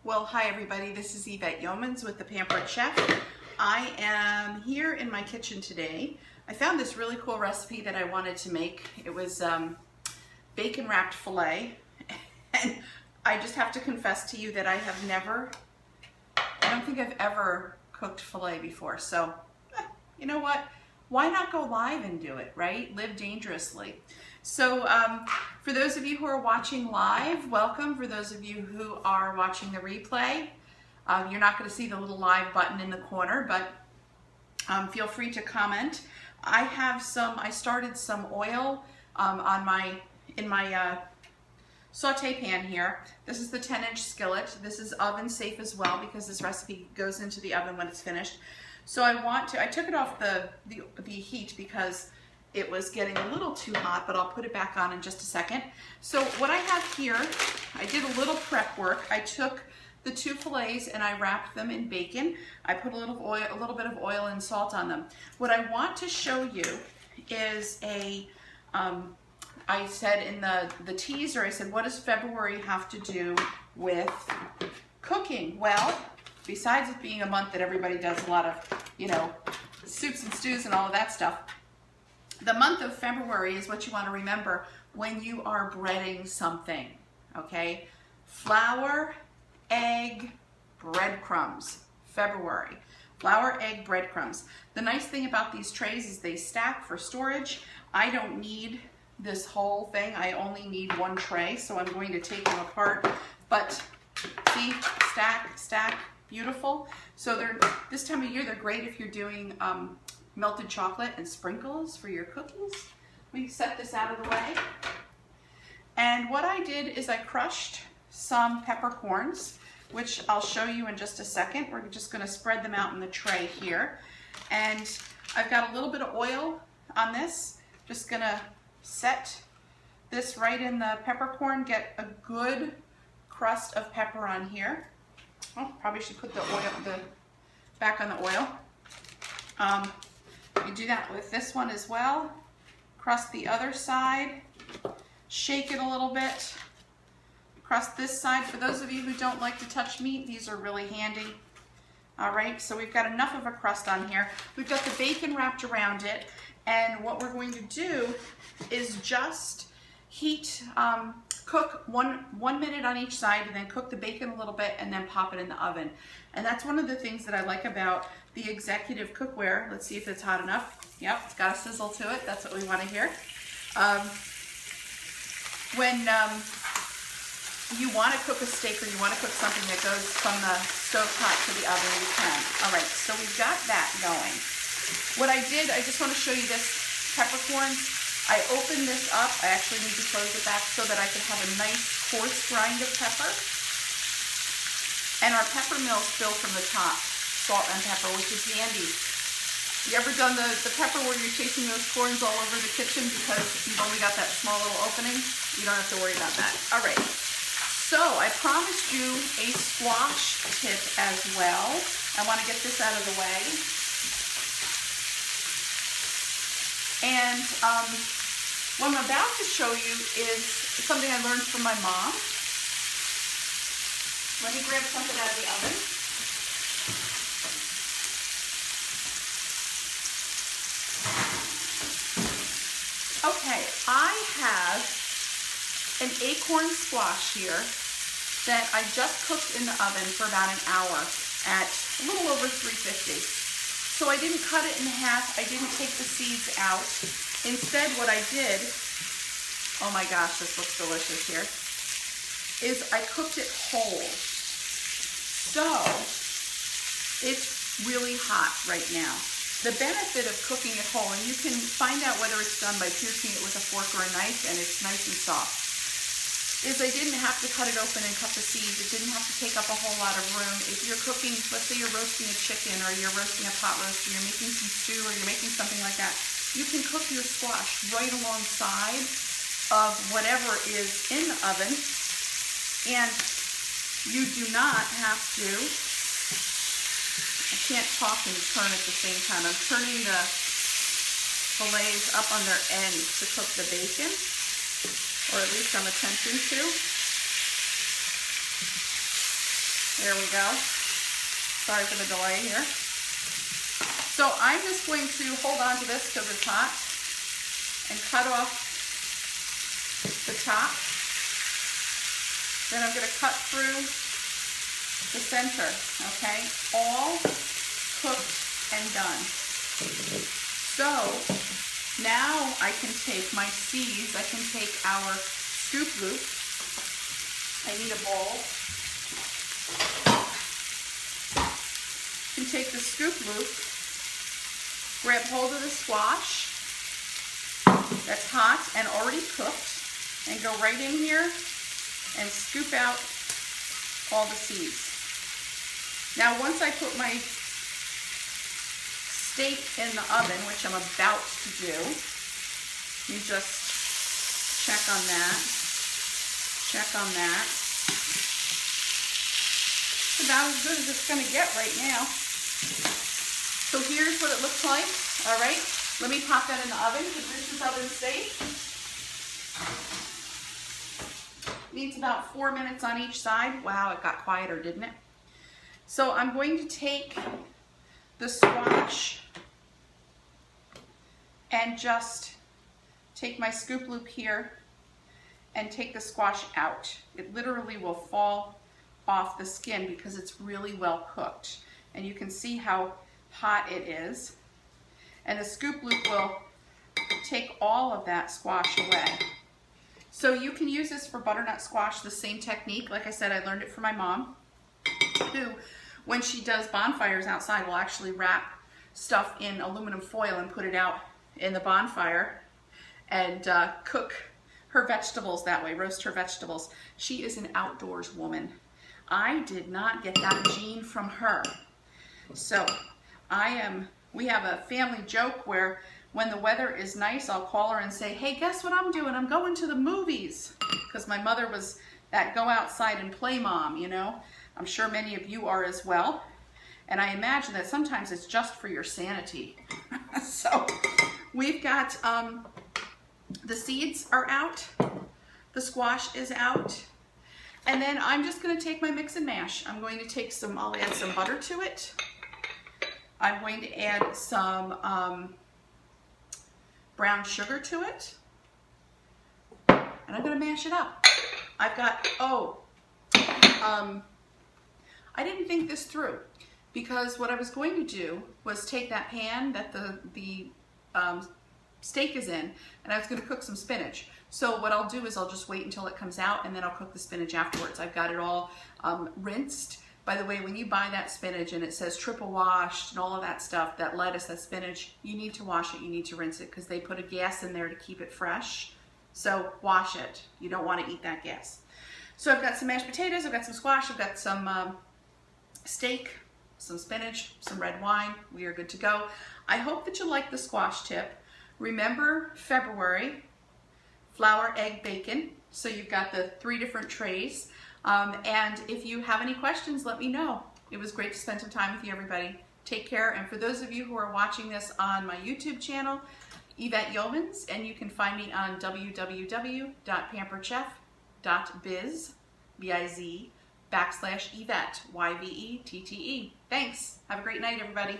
Well, hi everybody, this is Yvette Yeomans with the Pampered Chef. I am here in my kitchen today. I found this really cool recipe that I wanted to make. It was bacon wrapped filet, and I just have to confess to you that I don't think I've ever cooked filet before. So, you know what? Why not go live and do it, right? Live dangerously. So for those of you who are watching live, welcome. For those of you who are watching the replay, you're not going to see the little live button in the corner, but feel free to comment. I started some oil in my saute pan here. This is the 10-inch skillet. This is oven safe as well because this recipe goes into the oven when it's finished. So I took it off the heat because it was getting a little too hot, but I'll put it back on in just a second. So what I have here, I did a little prep work. I took the two fillets and I wrapped them in bacon. I put a little bit of oil and salt on them. What I want to show you is I said in the teaser, I said, what does February have to do with cooking? Well, besides it being a month that everybody does a lot of, soups and stews and all of that stuff, the month of February is what you want to remember when you are breading something, okay? Flour, egg, breadcrumbs, February. Flour, egg, breadcrumbs. The nice thing about these trays is they stack for storage. I don't need this whole thing. I only need one tray, so I'm going to take them apart. But see, stack, beautiful. So this time of year, they're great if you're doing melted chocolate and sprinkles for your cookies. We set this out of the way. And what I did is I crushed some peppercorns, which I'll show you in just a second. We're just gonna spread them out in the tray here. And I've got a little bit of oil on this. Just gonna set this right in the peppercorn, get a good crust of pepper on here. Oh, probably should put the back on the oil. You do that with this one as well. Crust the other side, shake it a little bit. Crust this side. For those of you who don't like to touch meat, these are really handy. All right, so we've got enough of a crust on here. We've got the bacon wrapped around it, and what we're going to do is just cook one minute on each side, and then cook the bacon a little bit, and then pop it in the oven. And that's one of the things that I like about the executive cookware. Let's see if it's hot enough. Yep, it's got a sizzle to it. That's what we want to hear. When you want to cook a steak or you want to cook something that goes from the stove top to the oven, you can. All right, so we've got that going. What I did, I just want to show you this peppercorns. I opened this up. I actually need to close it back so that I can have a nice coarse grind of pepper. And our pepper mills fill from the top, salt and pepper, which is handy. You ever done the pepper where you're chasing those corns all over the kitchen because you've only got that small little opening? You don't have to worry about that. All right. So I promised you a squash tip as well. I want to get this out of the way. And what I'm about to show you is something I learned from my mom. Let me grab something out of the oven. Okay, I have an acorn squash here that I just cooked in the oven for about an hour at a little over 350. So I didn't cut it in half. I didn't take the seeds out. Instead, what I did, oh my gosh, this looks delicious here, is I cooked it whole. So it's really hot right now. The benefit of cooking it whole, and you can find out whether it's done by piercing it with a fork or a knife, and it's nice and soft, is I didn't have to cut it open and cut the seeds. It didn't have to take up a whole lot of room. If you're cooking, let's say you're roasting a chicken or you're roasting a pot roast or you're making some stew or you're making something like that, you can cook your squash right alongside of whatever is in the oven, and you do not have to, I can't talk and turn at the same time. I'm turning the fillets up on their ends to cook the bacon, or at least I'm attempting to. There we go. Sorry for the delay here. So I'm just going to hold on to this because it's hot and cut off the top. Then I'm going to cut through the center, okay? All cooked and done. So now I can take my seeds, I can take our scoop loop. I need a bowl. You can take the scoop loop, grab hold of the squash that's hot and already cooked, and go right in here and scoop out all the seeds. Now once I put my steak in the oven, which I'm about to do, you just check on that, check on that. It's about as good as it's going to get right now. So here's what it looks like. All right, let me pop that in the oven because this is oven safe. Needs about 4 minutes on each side. Wow, it got quieter, didn't it? So I'm going to take the squash and just take my scoop loop here and take the squash out. It literally will fall off the skin because it's really well cooked. And you can see how hot it is. And the scoop loop will take all of that squash away. So you can use this for butternut squash, the same technique. Like I said, I learned it from my mom, who, when she does bonfires outside, will actually wrap stuff in aluminum foil and put it out in the bonfire and cook her vegetables that way, roast her vegetables. She is an outdoors woman. I did not get that gene from her. So we have a family joke where when the weather is nice, I'll call her and say, hey, guess what I'm doing? I'm going to the movies. Because my mother was that go outside and play mom, you know. I'm sure many of you are as well. And I imagine that sometimes it's just for your sanity. So we've got, the seeds are out. The squash is out. And then I'm just going to take my mix and mash. I'm going to take I'll add some butter to it. I'm going to add some brown sugar to it. And I'm going to mash it up. I've got, I didn't think this through because what I was going to do was take that pan that the steak is in, and I was going to cook some spinach. So what I'll do is I'll just wait until it comes out and then I'll cook the spinach afterwards. I've got it all rinsed. By the way, when you buy that spinach and it says triple washed and all of that stuff, that lettuce, that spinach, you need to wash it, you need to rinse it because they put a gas in there to keep it fresh. So wash it. You don't want to eat that gas. So I've got some mashed potatoes, I've got some squash, I've got some steak, some spinach, some red wine. We are good to go. I hope that you like the squash tip. Remember February, flour, egg, bacon. So you've got the 3 different trays. And if you have any questions, let me know. It was great to spend some time with you, everybody. Take care. And for those of you who are watching this on my YouTube channel, Yvette Yeomans, and you can find me on www.pamperedchef.biz, B-I-Z, /Yvette, YVETTE. Thanks. Have a great night, everybody.